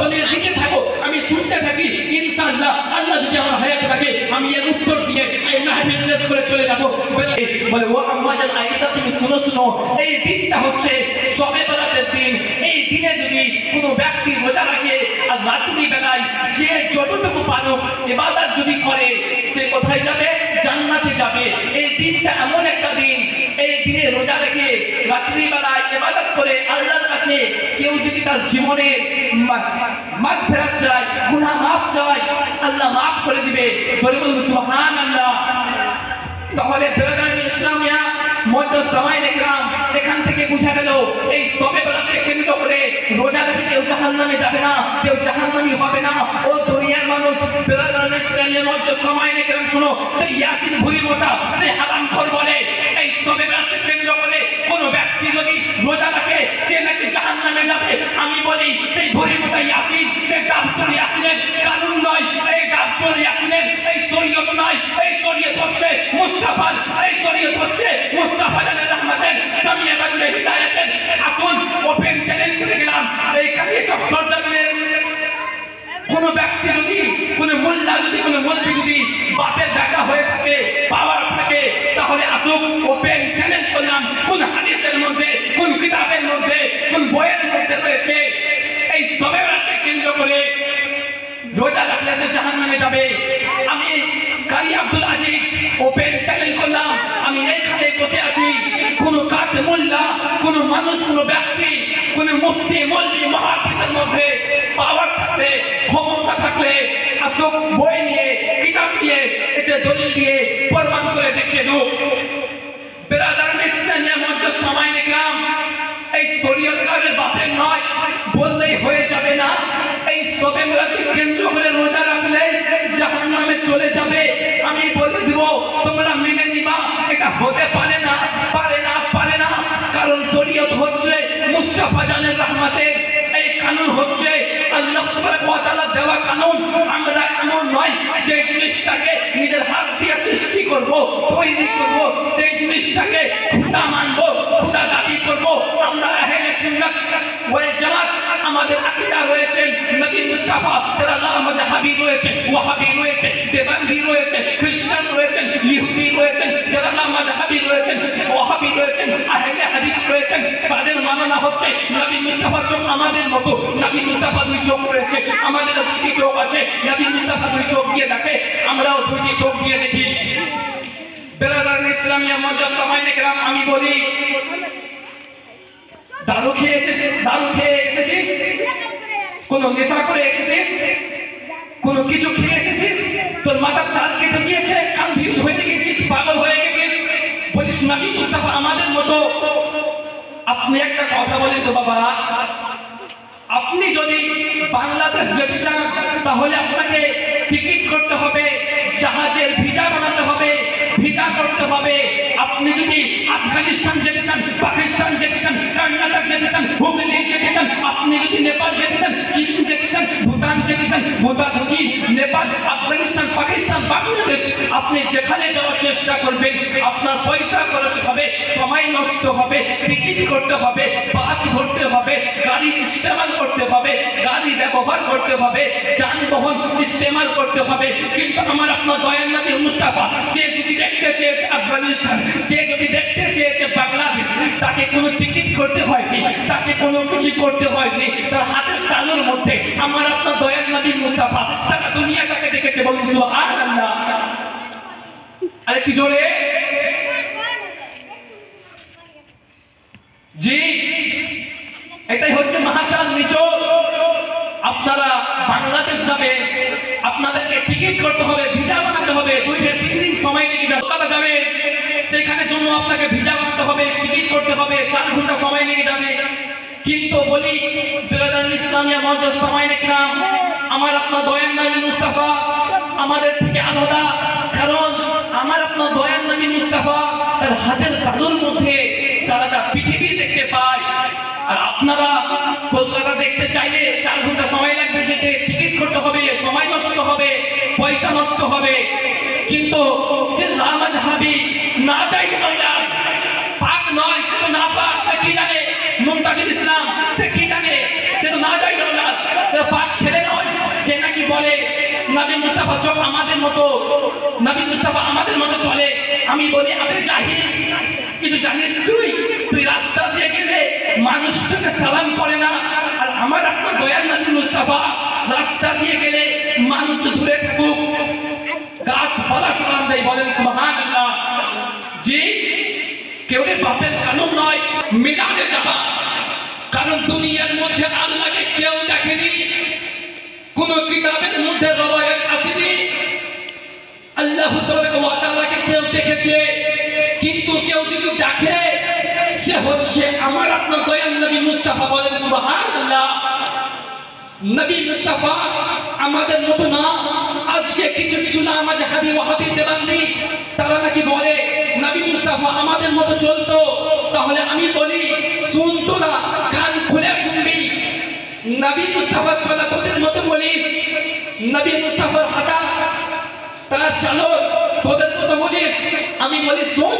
বলে দিতে থাকো, আমি শুনতে থাকি। ইনশাআল্লাহ আল্লাহ যদি আমার হায়াতে থাকে আমি এর উত্তর দিয়ে এই মাহফিল শেষ করে চলে যাব। বলে ও আম্মা জান আয়েশা তুমি শুনো শুনো, এই দিনটা হচ্ছে শবে বরাতের দিন। এই দিনে যদি কোনো ব্যক্তি রোজা রাখে আর রাত্রি বেলায় যে যতটুকু পারো ইবাদত যদি করে সে কোথায় যাবে? জান্নাতে যাবে। এই দিনটা এমন একটা দিন, এই দিনে রোজা রেখে রাত্রি বেলায় ইবাদত করে আল্লাহর কাছে কেউ যদি তার জীবনে মাগফিরাত চায়, গুনাহ মাফ চায়, আল্লাহ মাফ করে দিবে। জোরে বলুন সুবহানাল্লাহ। তাহলে বেরাদার ইসলামিয়া মুআজ্জাজ সামাইনে কিরাম, এখান থেকে বোঝা গেল এই শবে বরাতকে কেন্দ্র করে রোজা রেখে কেউ জাহান্নামে যাবে না, কেউ জাহান্নামী হবে না। ও দুনিয়ার মানুষ, বেরাদার ইসলামিয়া মুআজ্জাজ সামাইনে কিরাম শুনো, সেই ইয়াসিন ভুরির মতো সে হারামখোর বলে এই শবে বরাতকে কেন্দ্র করে কোনো ব্যক্তি যদি রোজা রাখে সে নাকি জাহান্নামে যাবে। আমি বলি সেই ভুরির মতো ইয়াসিন, সে দাবচুল ইয়াসিনের কানুন নয়, এই দাবচুল ইয়াসিনের এই শরীয়ত নয়। এই শরীয়ত হচ্ছে মুস্তাফার, এই শরীয়ত হচ্ছে মুস্তাফা জানের রহমতের, সামিয়া বাদুল হিদায়াতের। আসুন ওপেন চ্যালেঞ্জ করে গেলাম, এই কালিয়াচক সরজমিনের কোন ব্যক্তি যদি, কোন মোল্লা যদি, কোন মৌলবি যদি বাপের ডাকা হয়ে থাকে, পাওয়ার থাকে, তাহলে আসুন ওপেন চ্যালেঞ্জ করলাম, কোন হাদিসের মধ্যে, কোন কিতাবের মধ্যে, কোন বইয়ের মধ্যে রয়েছে এই শবে বরাতকে কেন্দ্র করে রোজা রাখলে সে জাহান্নামে যাবে। আমি কারি আব্দুল আজিজ ওপেন চ্যালেঞ্জ করলাম, আমি এইখানে বসে আছি, কোন কাট মোল্লা, কোন মানুষ, কোন ব্যক্তি, কোন মুফতি, মৌলবি, মুহাদ্দিসের মধ্যে পাওয়ার থাকলে, ক্ষমতা থাকলে আসুক বই নিয়ে, কিতাব নিয়ে এসে দলিল দিয়ে প্রমাণ করে দেখিয়ে দেব। বেরাদারান ইসলামিয়া মুআজ্জাজ সামাইনে কিরাম, এই শরীয়তকারের বাপের নয় বললেই হয়ে যাবে না। এই শবে বরাতকে কেন্দ্র করে রোজা রাখলে জাহান্নামে চলে যাবে। আমি বলে দিব তোমরা মেনে নিবা, এটা হতে পারে না, পারে না, পারে না। কারণ শরীয়ত হচ্ছে মুস্তাফা জানের রহমতের, এই কানুন হচ্ছে আল্লাহ তাবারক ওয়া তাআলা দেওয়া কানুন। আমরা এমন নয় যে জিনিসটাকে নিজের হাত দিয়ে সৃষ্টি করব, তৈরি করব, সেই জিনিসটাকে খোদা মানব, খোদা দাবি করব। আমরা আহলে সুন্নাত ওয়াল জামাত, আমাদের আকীদা রয়েছে নবী মুস্তাফা, যারা লামাযহাবী রয়েছে, ওয়াহাবী রয়েছে, দেওবন্দি রয়েছে, খ্রিস্টান রয়েছেন, ইহুদি রয়েছেন, যারা লামাযহাবী রয়েছেন, ওয়াহাবী রয়েছেন, আহলে হাদিস রয়েছেন, তাদের মাননা হচ্ছে নবী মুস্তাফার চোখ আমাদের মতো। নবী মুস্তাফা দুই চোখ রয়েছে, আমাদের দুটি চোখ আছে। নবী মুস্তাফা দুই চোখ দিয়ে দেখে, আমরাও দুটি চোখ দিয়ে দেখি। বেরাদারান ইসলামিয়া মুআজ্জাজ সামাইনে কিরাম, আমি বলি দারু খেয়ে এসেছিস, দারু খেয়ে এসেছিস, কোন নেশা করে এসেছিস, কোন কিছু খেয়ে এসেছিস, তোর মাথার তার কেটে গিয়েছে, কনফিউজ হয়ে গেছিস, পাগল হয়ে গেছিস, বলিস নবী মুস্তাফা আমাদের মতো। আপনি একটা কথা বলেন তো বাবা, আপনি যদি বাংলাদেশ যেতে চান তাহলে আপনাকে টিকিট করতে হবে, জাহাজের ভিসা বানাতে হবে, ভিসা করতে হবে। আপনি যদি আফগানিস্তান যেতে চান, পাকিস্তান যেতে চান, কর্ণাটক যেতে চান, হুগলি যেতে চান, আপনি যদি নেপাল যেতে চান, চীন যেতে চান, ভুটান যেতে চান, ভুটান, চীন, নেপাল, আফগানিস্তান, পাকিস্তান, বাংলাদেশ, আপনি যেখানে যাওয়ার চেষ্টা করবেন আপনার পয়সা খরচ হবে, সময় নষ্ট হবে, টিকিট করতে হবে, বাস ধরতে হবে, গাড়ি ইস্তেমাল করতে হবে, গাড়ি ব্যবহার করতে হবে, যানবাহন ইস্তেমাল করতে হবে। কিন্তু আমার আপনার দয়াল নবী মুস্তাফা, সে যদি দেখতে চেয়েছে আফগানিস্তান, সে যদি দেখতে চেয়েছে বাংলাদেশ, তাকে কোনো টিকিট করতে হয়নি, তাকে কোনো কিছু করতে হয়নি। তার হাতের তালুর মধ্যে আমার আপনার দয়াল নবী মুস্তাফা সারা দুনিয়াটাকে দেখেছে। বলুন সুবহানাল্লাহ। আরেকটু জোরে। জি, এটাই হচ্ছে মহাকাল নিচোর। আপনারা বাংলাদেশ যাবে, আপনাদেরকে টিকিট করতে হবে, ভিসা বানাতে হবে, 2 থেকে 3 দিন সময় লেগে যাবে। কলকাতা যাবে, সেখানে জন্য আপনাকে ভিসা বানাতে হবে, টিকিট করতে হবে, 4 ঘন্টা সময় লেগে যাবে। কিন্তু বলি বেরাদারান ইসলামিয়া মুআজ্জাজ সামাইনে কিরাম, আমার আপনার দয়াল নবী মুস্তাফা আমাদের থেকে আলাদা। কারণ আমার আপনার দয়াল নবী মুস্তাফা তার হাতের জাদুর মধ্যে সারাটা পৃথিবী দেখতে পায়। আর আপনারা কলকাতা দেখতে চাইলে 4 ঘন্টা সময় লাগবে যেতে, টিকিট করতে হবে, সময় নষ্ট হবে, পয়সা নষ্ট হবে। কিন্তু সে লামাযহাবী, না চাই পাক নয়, সে তো না পাক, সে কি জানে? মুমতাজুল ইসলাম সে কি জানে? সে তো না চাই সে পাক নবী মুস্তাফা চোখ আমাদের মতো, নবী মুস্তাফা আমাদের মতো চলে। আমি বলি আবে জাহিল, কিছু জানিস তুই? তুই রাস্তা দিয়ে গেলে মানুষ তোকে সালাম করে না, আর আমার আপনার দয়াল নবী মুস্তাফা রাস্তা দিয়ে গেলে মানুষ দূরে থাকুক, গাছপালা সালাম দেয়। বলেন সুবহানাল্লাহ। জি, কেউ বাপের কানুন নয় মিলাদে যাবা, কারণ দুনিয়ার মধ্যে আল্লাহকে কেউ দেখেনি, কোন কিতাবের মধ্যে রওয়ায়াত আসেনি আল্লাহ তাআলাকে কেউ দেখেছে। কিন্তু কেউ যদি দেখে সে হচ্ছে আমার আপনার দয়াল নবী মুস্তাফা। বলেন সুবহানাল্লাহ। নবী মুস্তাফা আমাদের মতো না। আজকে কিছু কিছু লামাযহাবী ওয়াহাবী দেওবন্দি তারা নাকি বলে নবী মুস্তাফা আমাদের মতো চলতো। তাহলে আমি বলি শুন তোরা, কান খুলে শুনবি। নবী মুস্তাফার চলা তোদের মতো বলিস, নবী মুস্তাফার হাঁটা তার চালো তোদের মতো বলিস। আমি বলি শোন,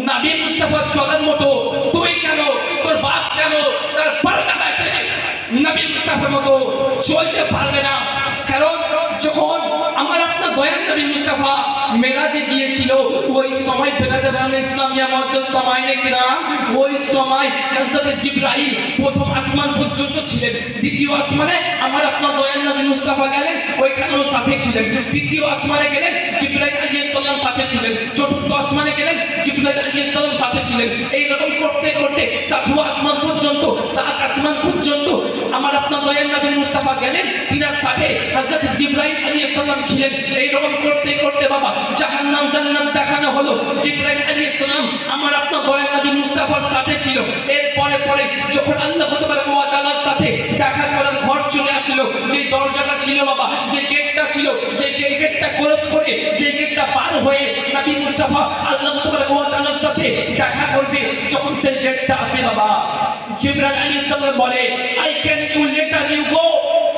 নবী মুস্তাফার চলার মতো তুই কেন, তোর বাপ কেন, তার পরদাদা আছে নবী মুস্তাফার মতো চলতে পারবে না। কারণ যখন আমার আপনার দয়াল নবী মুস্তাফা মেরাজে গিয়েছিল, ওই সময় বেরাদারান ইসলামিয়া মুআজ্জাজ সামাইনে কিরাম, ওই সময় হযরত জিবরাইল প্রথম আসমান পর্যন্ত ছিলেন। দ্বিতীয় আসমানে আমার আপনার দয়াল নবী মুস্তাফা গেলেন, ওইখানেও সাথে ছিলেন। তৃতীয় আসমানে গেলেন, জিবরাইল আলাইহিস সালাম সাথে ছিলেন। চতুর্থ আসমানে গেলেন, জিবরাইল আলাইহিস সালাম সাথে ছিলেন। এই রকম করতে করতে সাতওয়া আসমান পর্যন্ত, সাত আসমান পর্যন্ত আমার আপনার দয়াল নবী মুস্তাফা গেলেন, তিনার সাথে হযরত জিবরাইল আলাইহিস সালাম ছিলেন। এই রকম করতে করতে বাবা জাহান্নাম জান্নাত দেখানো হলো। জিবরাইল আলাইহিস সালাম আমার আপনার দয়াল নবী মুস্তাফার সাথে ছিল। এরপরে পরে যখন আল্লাহ তাবারক ওয়া তাআলার সাথে দেখা করার ঘর চলে আসলো, যে দরজাটা ছিল বাবা, যে গেটটা ছিল, যে গেটটা ক্রস করে, যে গেটটা পার হয়ে নবী মুস্তাফা আল্লাহ তাবারক ওয়া তাআলার সাথে দেখা করবে, যখন সেই গেটটা আসে বাবা, জিবরাইল আলাইহিস সালাম বলে I can you later you go.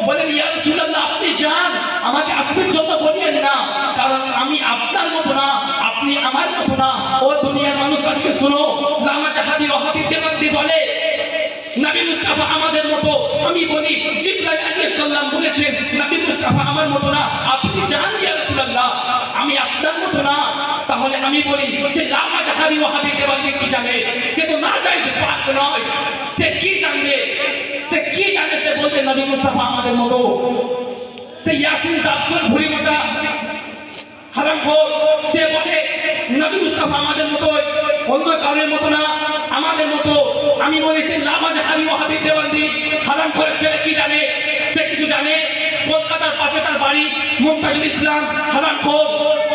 বলেন ইয়া রাসূলুল্লাহ আপনি যান, আমাকে আসবের জন্য বলিয়েন না, কারণ আমি আপনার মতো না, আপনি আমার মতো না। ও দুনিয়ার মানুষ আজকে শোনো, লামাযহাবী ওয়াহাবী দেওবন্দি বলে নবী মুস্তাফা আমাদের মতো। আমি বলি জিবরাইল আলাইহিস সালাম বলেছেন নবী মুস্তাফা আমার মতো না, আপনি যান ইয়া রাসূলুল্লাহ, আমি আপনার মতো না। তাহলে আমি বলি সে লামাযহাবী ওয়াহাবী দেওবন্দি কি জানে? সে তো না যায়, যে পাক নয়, সে কি জানবে? সে কি জানে? সে বলতে নবী মুস্তাফা আমাদের মতো। সে ইয়াসিন দাবচল ভুরি মোটা হারামখোর, সে বলে নবী মুস্তাফা আমাদের মতো, অন্য কারোর মতো না, আমাদের মতো। আমি বলি সে লামাযহাবী ওয়াহাবী দেওবন্দি হারামখোর ছেলে কি জানে? সে কিছু জানে? কলকাতার পাশে তার বাড়ি, মুমতাজুল ইসলাম হারামখোর,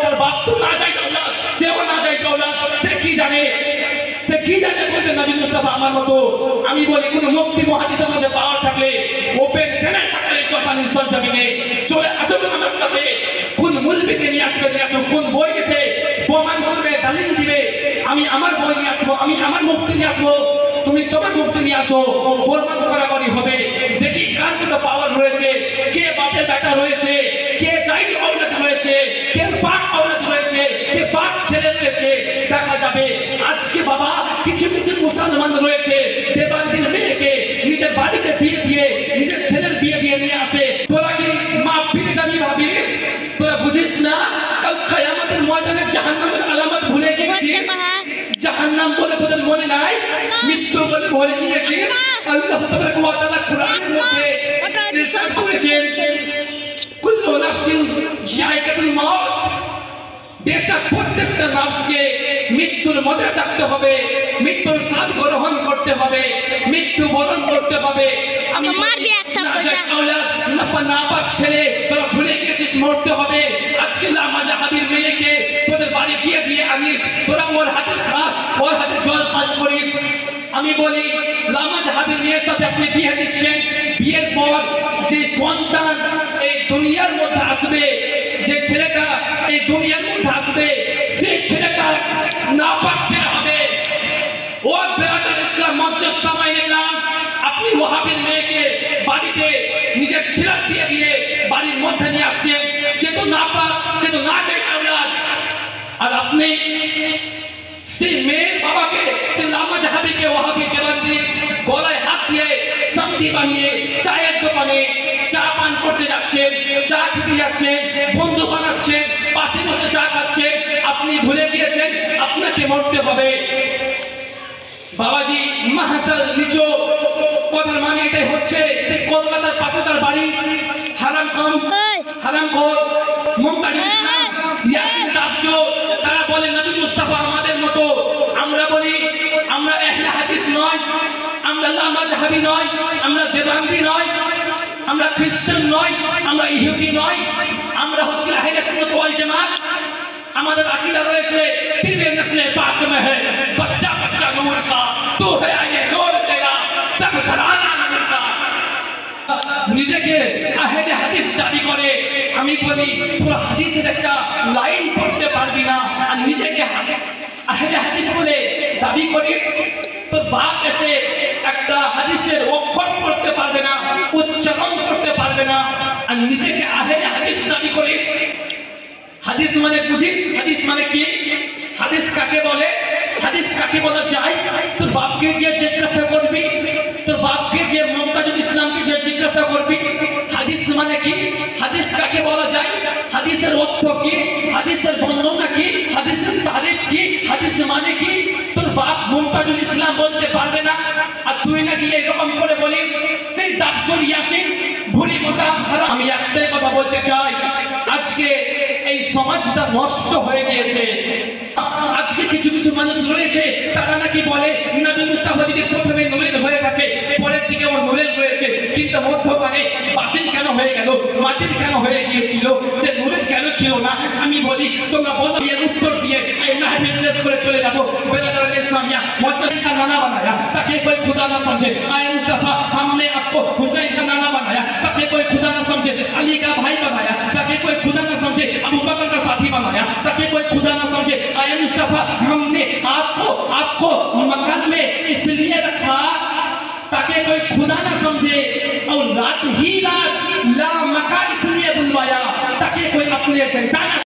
তার বাপ তো না যায় দৌলত, সেও না যায় দৌলত, সে কি জানে? সে কি জানে বলবে নবী মুস্তাফা আমার মতো? আমি বলি কোন মুফতি মুহাদ্দিসের মধ্যে পাওয়ার থাকলে, ওপেন চ্যানেল থাকলে সোশ্যাল সরজমিনে চলে আসবে আমার সাথে। কোন মুলবিকে নিয়ে আসবে, নিয়ে আসবে, কোন বই এসে প্রমাণ করবে, দলিল দিবে, আমি আমার বই নিয়ে আসবো, আমি আমার মুফতি নিয়ে আসবো, তুমি তোমার মুফতি নিয়ে আসো, প্রমাণ করাকরি হবে। দেখি কার কত পাওয়ার রয়েছে, কে বাপের বেটা রয়েছে, কে জায়েজ আওলাদ রয়েছে, কে পাক আওলাদ রয়েছে, কে পাক ছেলে রয়েছে, দেখা যাবে। আজকে বাবা কিছু কিছু মুসলমান রয়েছে দেওবন্দির মেয়েকে নিজের বাড়িতে বিয়ে দিয়ে, নিজের ছেলের বিয়ে দিয়ে নিয়ে আসে। তোরা কি মাপ পেয়ে যাবি ভাবিস? তোরা বুঝিস না কাল কিয়ামতের ময়দানে জাহান্নামের আলামত ভুলে গেছিস? জাহান্নাম বলে তোদের মনে নাই, মৃত্যু বলে ভুলে নিয়েছিস। আল্লাহ তাবারক ওয়া তাআলা কোরআনের মধ্যে ইরশাদ করেছেন কুল্লু নাফসিন যায়কাতুল মাউত, বেশক প্রত্যেকটা নফসকে মৃত্যুর মজা চাখতে হবে, মৃত্যুর স্বাদ গ্রহণ করতে হবে, মৃত্যু বরণ করতে হবে। আমি নাপাক ছেলে তোরা ভুলে গেছিস মরতে হবে। আজকে লামাযহাবীর মেয়েকে তোদের বাড়ি বিয়ে দিয়ে আনিস, তোরা ওর হাতে খাস, ওর হাতে জল পান করিস। আমি বলি লামাযহাবীর মেয়ের সাথে আপনি বিয়ে দিচ্ছেন, বিয়ের পর যে সন্তান এই দুনিয়ার মধ্যে আসবে, যে ছেলেটা এই দুনিয়ার মধ্যে আসবে, সেই ছেলেটা নাপাক ছেলে হবে। ও বেরাদার ইসলাম মুআজ্জাজ সামাইনে কিরাম, আপনি ওয়াহাবীর মেয়েকে বাড়িতে নিজের ছেলের বিয়ে দিয়ে বাড়ির মধ্যে নিয়ে আসছেন, সে তো নাপাক, সে তো না চাই আওলাদ। আর আপনি সেই মেয়ের বাবাকে, সেই লামাযহাবীকে ওয়াহাবী দেওবন্দি গলায় হাত দিয়ে সামদি বানিয়ে চায়ের দোকানে চা পান করতে যাচ্ছেন, চা খেতে যাচ্ছেন, বন্ধু বানাচ্ছেন, পাশে বসে চা খাচ্ছেন, আপনি ভুলে গিয়েছেন আপনাকে মরতে হবে। বাবাজি মাহাসাল নিচো কথার মানে এটাই হচ্ছে সে কলকাতার পাশে তার বাড়ি, হারামখোর মুমতাজুল ইসলাম ইয়াসিন তাবজো, তারা বলে নবী মুস্তাফা আমাদের মতো। আমরা বলি আমরা আহলে হাদিস নয়, আমরা লামাযহাবী নয়, আমরা দেবাঙ্গী নয়, আমরা খ্রিস্টান নয়, আমরা ইহুদি নয়, আমরা হচ্ছে আহলে সুন্নাত ওয়াল জামাত। আমাদের আকীদা রয়েছে তেরে নসলে পাক মে है बच्चा बच्चा नूर का तू है ये नूर तेरा सब घराना नूर का। নিজেকে আহলে হাদিস দাবি করে, আমি বলি তোরা হাদিসের একটা লাইন পড়তে পারবি না আর নিজেকে আহলে হাদিস বলে দাবি করিস। তোর বাপ এসে একটা হাদিসের অক্ষর পড়তে পারবে না, উচ্চারণ করতে পারবে না আর নিজেকে আহলে হাদিস দাবি করিস। হাদিস মানে বুঝিস হাদিস মানে কি? হাদিস কাকে বলে? হাদিস কাকে বলা যায়? তোর বাপকে যে জিজ্ঞাসা করবি, তোর বাপকে যে মুমতাজুল ইসলামকে যে জিজ্ঞাসা করবি হাদিস মানে কি, হাদিস কাকে বলা যায়, হাদিসের অর্থ কি, হাদিসের বর্ণনা কি, হাদিসের তারিফ কি, হাদিস মানে কি, তোর বাপ মুমতাজুল ইসলাম বলতে পারবে না আর তুই নাকি এরকম করে বলিস সেই তাবজুল ইয়াসিন ভুলি মোটা হারাম। আমি একটাই কথা বলতে চাই, আজকে এই সমাজটা নষ্ট হয়ে গিয়েছে। আজকে কিছু কিছু মানুষ রয়েছে তারা নাকি বলে নবী মুস্তাফা যদি প্রথমে নূরের হয়ে থাকে পরের দিকে ওর নূরের রয়েছে, কিন্তু মধ্যখানে বাসিন কেন হয়ে গেল, মাটির কেন হয়ে গিয়েছিল, সে নূরের কেন ছিল না? আমি বলি তোমরা বলো, এর উত্তর দিয়ে এই মাহফিল শেষ করে চলে যাবো। বেরাদার ইসলামিয়া मुहज्जम का नाना बनाया ताकि कोई खुदा ना समझे। आए मुस्तफा हमने आपको हुसैन का नाना बनाया ताकि कोई खुदा ना समझे। अली का भाई बनाया ताकि कोई खुदा ना समझे। अबू बकर का साथी बनाया ताकि कोई खुदा ना समझे। आए मुस्तफा हमने आपको मकान में इसलिए रखा ताकि कोई खुदा ना समझे और रात ही रात ला मकान इसलिए बुलवाया ताकि कोई अपने जैसा